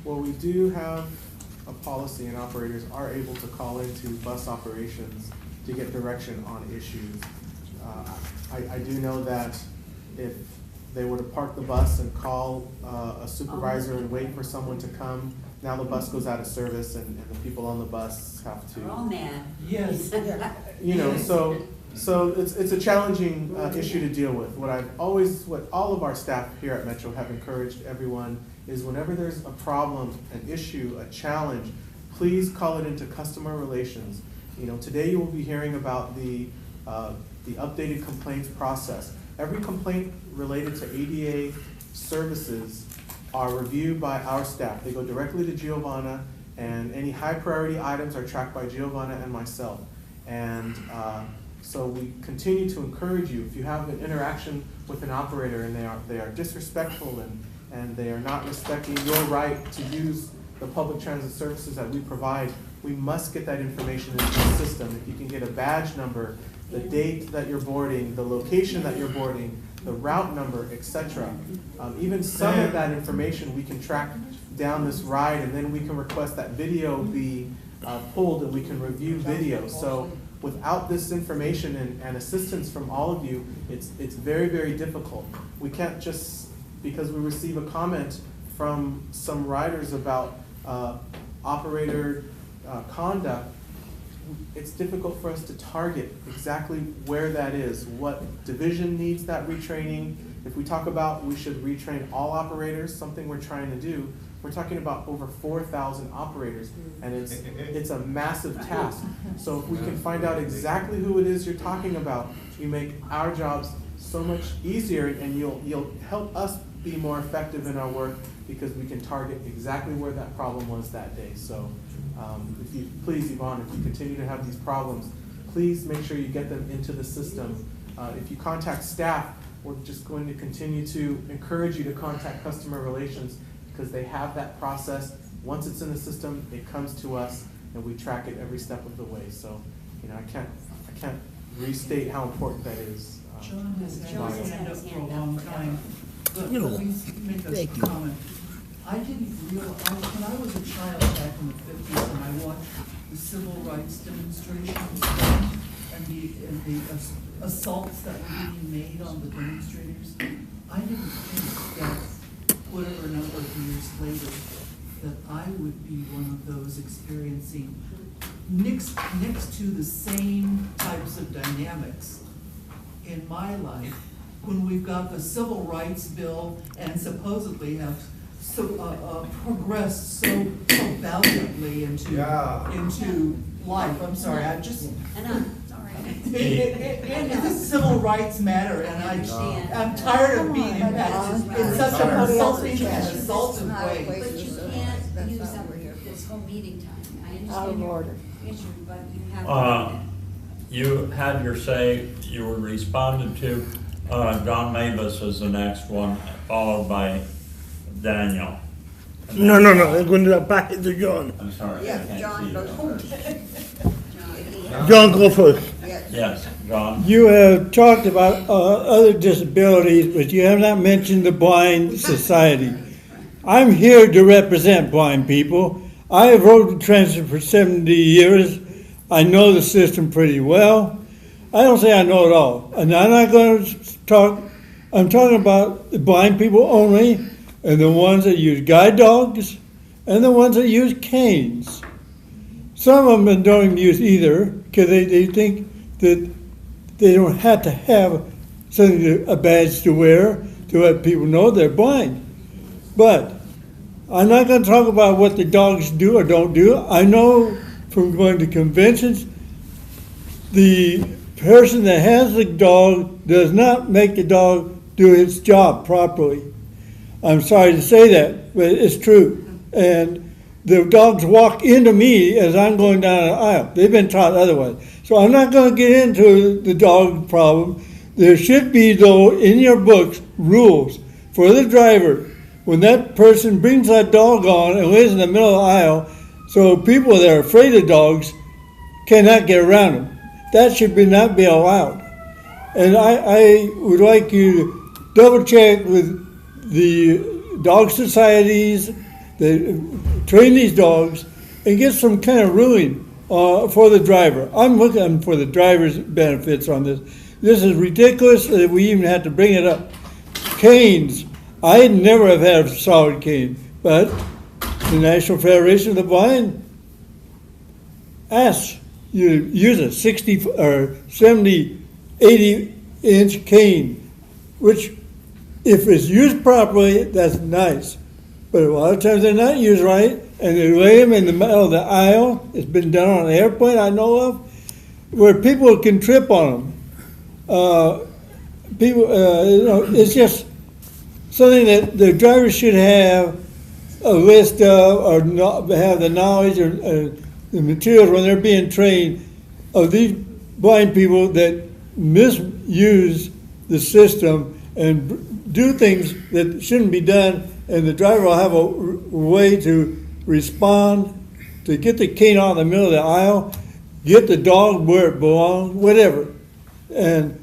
Well, we do have a policy, and operators are able to call into bus operations to get direction on issues. I do know that if they were to park the bus and call a supervisor and wait for someone to come, now the bus goes out of service and the people on the bus have We're all to, mad. Yes. you know, so it's a challenging issue to deal with. What all of our staff here at Metro have encouraged everyone is whenever there's a problem, an issue, a challenge, please call it into customer relations. You know, today you will be hearing about the updated complaints process. Every complaint related to ADA services are reviewed by our staff. They go directly to Giovanna, and any high priority items are tracked by Giovanna and myself. And so we continue to encourage you, if you have an interaction with an operator and they are disrespectful and they are not respecting your right to use the public transit services that we provide, we must get that information into the system. If you can get a badge number, the date that you're boarding, the location that you're boarding, the route number, etc. Even some of that information we can track down this ride, and then we can request that video be pulled and we can review video. So without this information and assistance from all of you, it's very, very difficult. We can't just, because we receive a comment from some riders about operator conduct, it's difficult for us to target exactly where that is, what division needs that retraining. If we talk about we should retrain all operators, something we're trying to do, we're talking about over 4,000 operators, and it's a massive task. So if we can find out exactly who it is you're talking about, you make our jobs so much easier, and you'll help us be more effective in our work because we can target exactly where that problem was that day. So if you, please, Yvonne, if you continue to have these problems, please make sure you get them into the system. If you contact staff, we're just going to continue to encourage you to contact customer relations because they have that process. Once it's in the system, it comes to us and we track it every step of the way. So, you know, I can't restate how important that is. John has had John his has hand had up his for a hand long up. time. But let me make a comment. I didn't realize, when I was a child back in the 50s and I watched the civil rights demonstrations and the assaults that were being made on the demonstrators, I didn't think that whatever number of years later that I would be one of those experiencing next to the same types of dynamics in my life when we've got the civil rights bill and supposedly have progressed so valiantly into life. I'm sorry, I just And it's all right. it is civil rights matter, and I'm tired of being impacted in such a consulting and assaultive way. But you can't use up this whole meeting time. I understand your issue, but you have. You had your say, you were responded to. John Mavis is the next one, followed by Daniel. No, I'm going to back it to John. I'm sorry. I can't John see goes you. first. John, go first. Yes, John. You have talked about other disabilities, but you have not mentioned the Blind Society. I'm here to represent blind people. I have rode the transit for 70 years. I know the system pretty well. I don't say I know it all. And I'm not going to talk, I'm talking about the blind people only, and the ones that use guide dogs, and the ones that use canes. Some of them don't even use either, because they think that they don't have to have something, a badge to wear to let people know they're blind. But I'm not going to talk about what the dogs do or don't do. I know from going to conventions, the person that has the dog does not make the dog do its job properly. I'm sorry to say that, but it's true. And the dogs walk into me as I'm going down an aisle. They've been taught otherwise. So I'm not going to get into the dog problem. There should be, though, in your books, rules for the driver. When that person brings that dog on and lays in the middle of the aisle, so people that are afraid of dogs cannot get around them. That should not be allowed. And I would like you to double check with the dog societies They train these dogs and get some kind of ruling for the driver. I'm looking for the driver's benefits on this. This is ridiculous that we even had to bring it up. Canes. I never have had a solid cane, but the National Federation of the Blind asks you to use a 60 or 70, 80-inch cane, which if it's used properly, that's nice. But a lot of times they're not used right, and they lay them in the middle of the aisle. It's been done on an airplane I know of, where people can trip on them. It's just something that the driver should have a list of, or not have the knowledge or the materials when they're being trained of these blind people that misuse the system and do things that shouldn't be done, and the driver will have a way to respond, to get the cane out in the middle of the aisle, get the dog where it belongs, whatever. And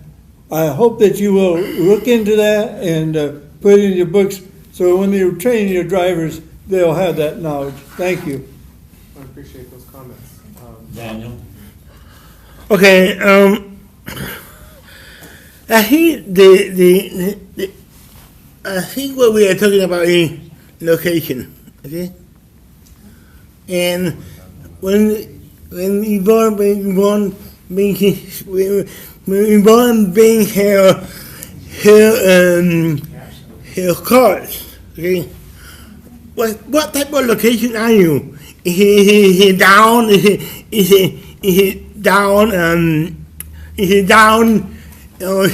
I hope that you will look into that and put it in your books, so when you're training your drivers, they'll have that knowledge. Thank you. I appreciate those comments. Daniel? Okay, I think I think what we are talking about is location, okay? And when Yvonne being her cards, okay? What type of location are you? Is it down? Is it down? Or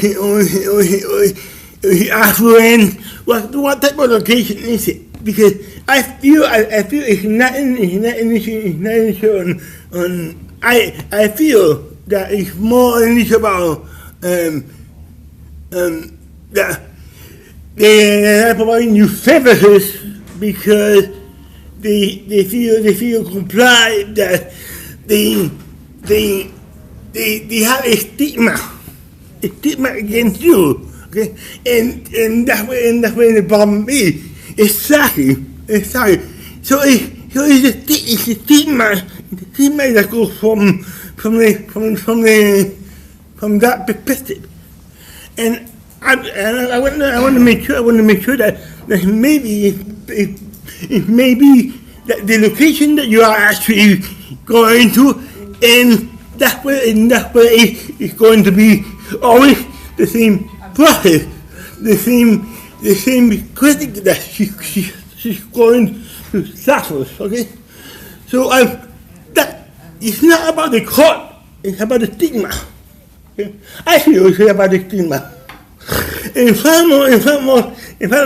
affluent? What type of location is it? Because I feel it's not an issue on. I feel that it's more an issue about that they are providing you services because they feel complied that they have a stigma against you, okay? And that's where the problem is. Exactly. So it's a stigma that goes from that perspective. And I want to make sure that maybe it may be that the location that you are actually going to, and that way it's going to be always the same process, the same critic that she's going to suffer. Okay, so that it's not about the court; it's about the stigma. Okay? I feel it's about the stigma. In fact,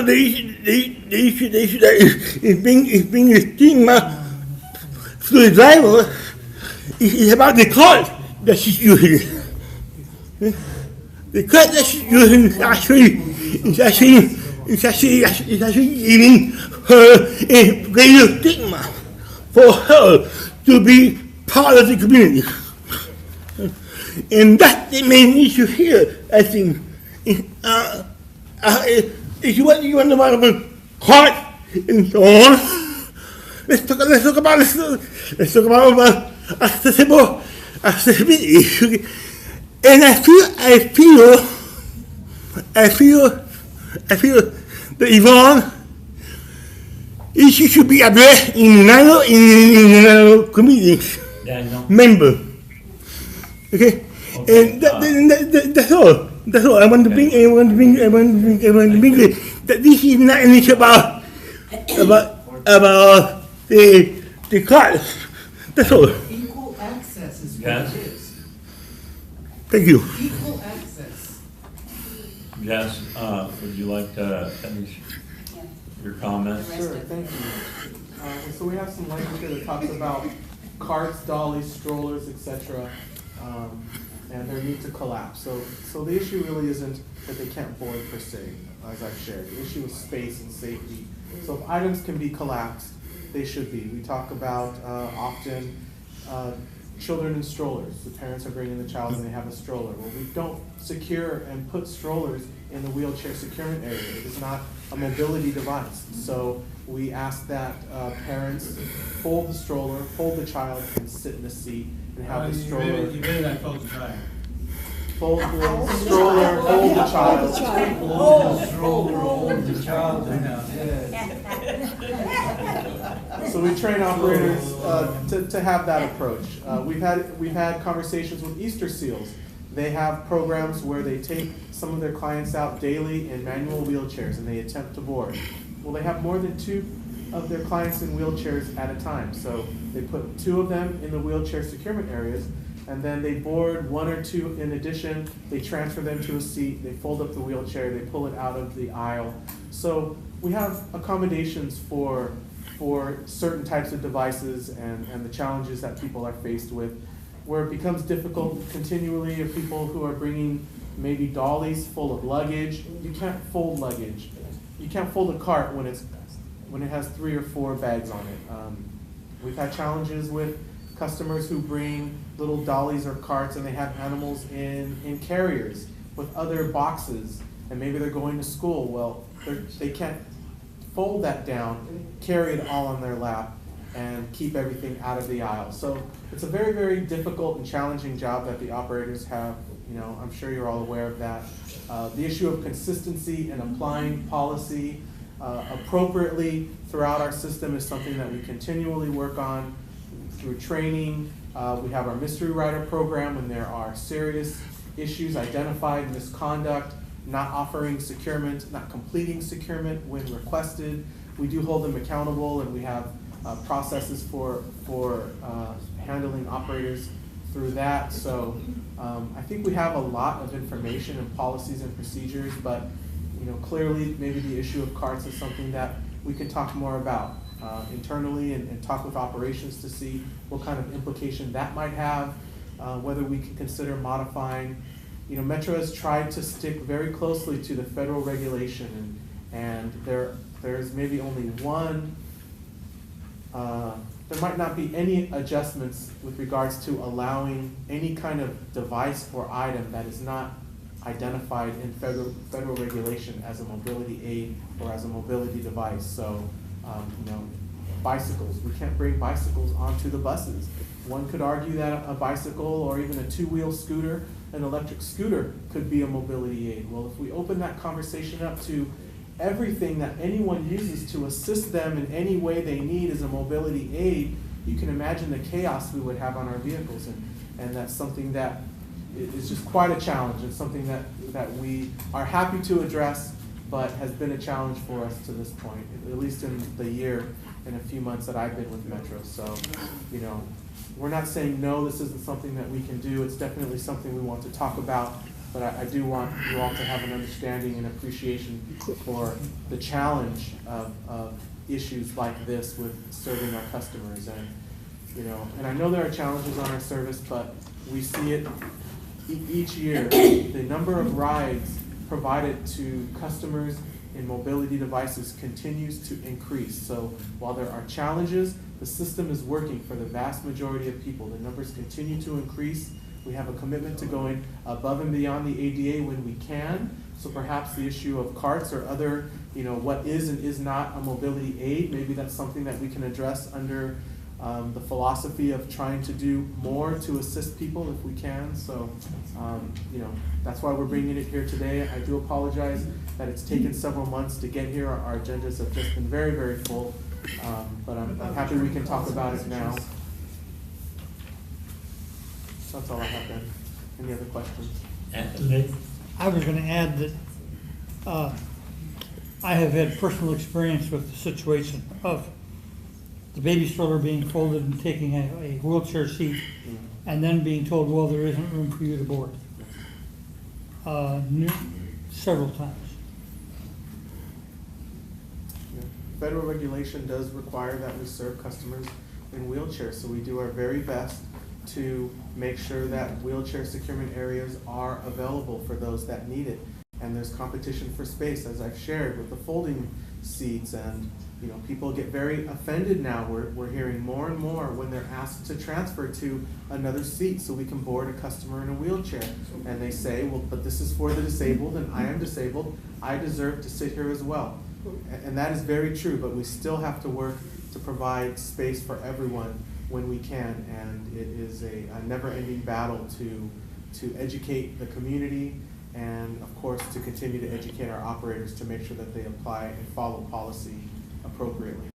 the issue that is being the stigma to the driver is about the card that she's using. The card that she's using is actually giving her a greater stigma for her to be part of the community. And that's the main issue here, I think. If you want to talk about heart and so on, let's talk about accessibility. And I feel that Yvonne, issue should be addressed in another committee member. Okay, and that's all. That's all. I want to bring that this is not an issue about the cards. That's all. Equal access is what Yes. it is. Thank you. Equal access. Jess, would you like to finish your comments? Sure, thank you. So we have some language here that talks about carts, dollies, strollers, etc., and their need to collapse. So the issue really isn't that they can't board per se, as I've shared. The issue is space and safety. So if items can be collapsed, they should be. We talk about often children in strollers. The parents are bringing the child and they have a stroller. Well, we don't secure and put strollers in the wheelchair securing area. It is not a mobility device. So we ask that parents fold the stroller, hold the child, and sit in the seat and have the stroller. You really not close the child. Fold the stroller, hold the child. Hold the stroller, hold the child. So we train operators to have that approach. We've had conversations with Easter Seals. They have programs where they take some of their clients out daily in manual wheelchairs and they attempt to board. Well, they have more than 2 of their clients in wheelchairs at a time. So they put 2 of them in the wheelchair securement areas, and then they board 1 or 2 in addition. They transfer them to a seat, they fold up the wheelchair, they pull it out of the aisle. So we have accommodations for certain types of devices and the challenges that people are faced with. Where it becomes difficult continually are people who are bringing maybe dollies full of luggage. You can't fold luggage. You can't fold a cart when it has 3 or 4 bags on it. We've had challenges with customers who bring little dollies or carts and they have animals in carriers with other boxes, and maybe they're going to school. Well, they can't fold that down, carry it all on their lap, and keep everything out of the aisle. So it's a very, very difficult and challenging job that the operators have. You know, I'm sure you're all aware of that. The issue of consistency and applying policy appropriately throughout our system is something that we continually work on through training. We have our mystery rider program when there are serious issues identified, misconduct, not offering securement, not completing securement when requested. We do hold them accountable, and we have processes for handling operators through that. So I think we have a lot of information and policies and procedures, but clearly maybe the issue of carts is something that we can talk more about internally and talk with operations to see what kind of implication that might have, whether we can consider modifying. Metro has tried to stick very closely to the federal regulation, and there's maybe only one. There might not be any adjustments with regards to allowing any kind of device or item that is not identified in federal regulation as a mobility aid or as a mobility device. So, bicycles, we can't bring bicycles onto the buses. One could argue that a bicycle or even a 2-wheel scooter, an electric scooter, could be a mobility aid. Well, if we open that conversation up to everything that anyone uses to assist them in any way they need as a mobility aid, you can imagine the chaos we would have on our vehicles. And that's something that is just quite a challenge, and something that we are happy to address, but has been a challenge for us to this point, at least in the year and a few months that I've been with Metro. So, we're not saying no, this isn't something that we can do. It's definitely something we want to talk about, but I do want you all to have an understanding and appreciation for the challenge of issues like this with serving our customers. And I know there are challenges on our service, but we see it each year. The number of rides provided to customers in mobility devices continues to increase. So while there are challenges, the system is working for the vast majority of people. The numbers continue to increase. We have a commitment to going above and beyond the ADA when we can. So perhaps the issue of carts or other, what is and is not a mobility aid, maybe that's something that we can address under the philosophy of trying to do more to assist people if we can. So, that's why we're bringing it here today. I do apologize that it's taken several months to get here. Our agendas have just been very, very full, but I'm happy we can talk about it now. So that's all I have then. Any other questions? Anthony? I was going to add that I have had personal experience with the situation of the baby stroller being folded and taking a wheelchair seat, and then being told, well, there isn't room for you to board. Several times. Yeah. Federal regulation does require that we serve customers in wheelchairs, so we do our very best to make sure that wheelchair securement areas are available for those that need it. And there's competition for space, as I've shared, with the folding seats, and people get very offended now. We're hearing more and more when they're asked to transfer to another seat so we can board a customer in a wheelchair. And they say, well, but this is for the disabled, and I am disabled. I deserve to sit here as well. And that is very true, but we still have to work to provide space for everyone when we can, and it is a never-ending battle to educate the community and, of course, to continue to educate our operators to make sure that they apply and follow policy appropriately.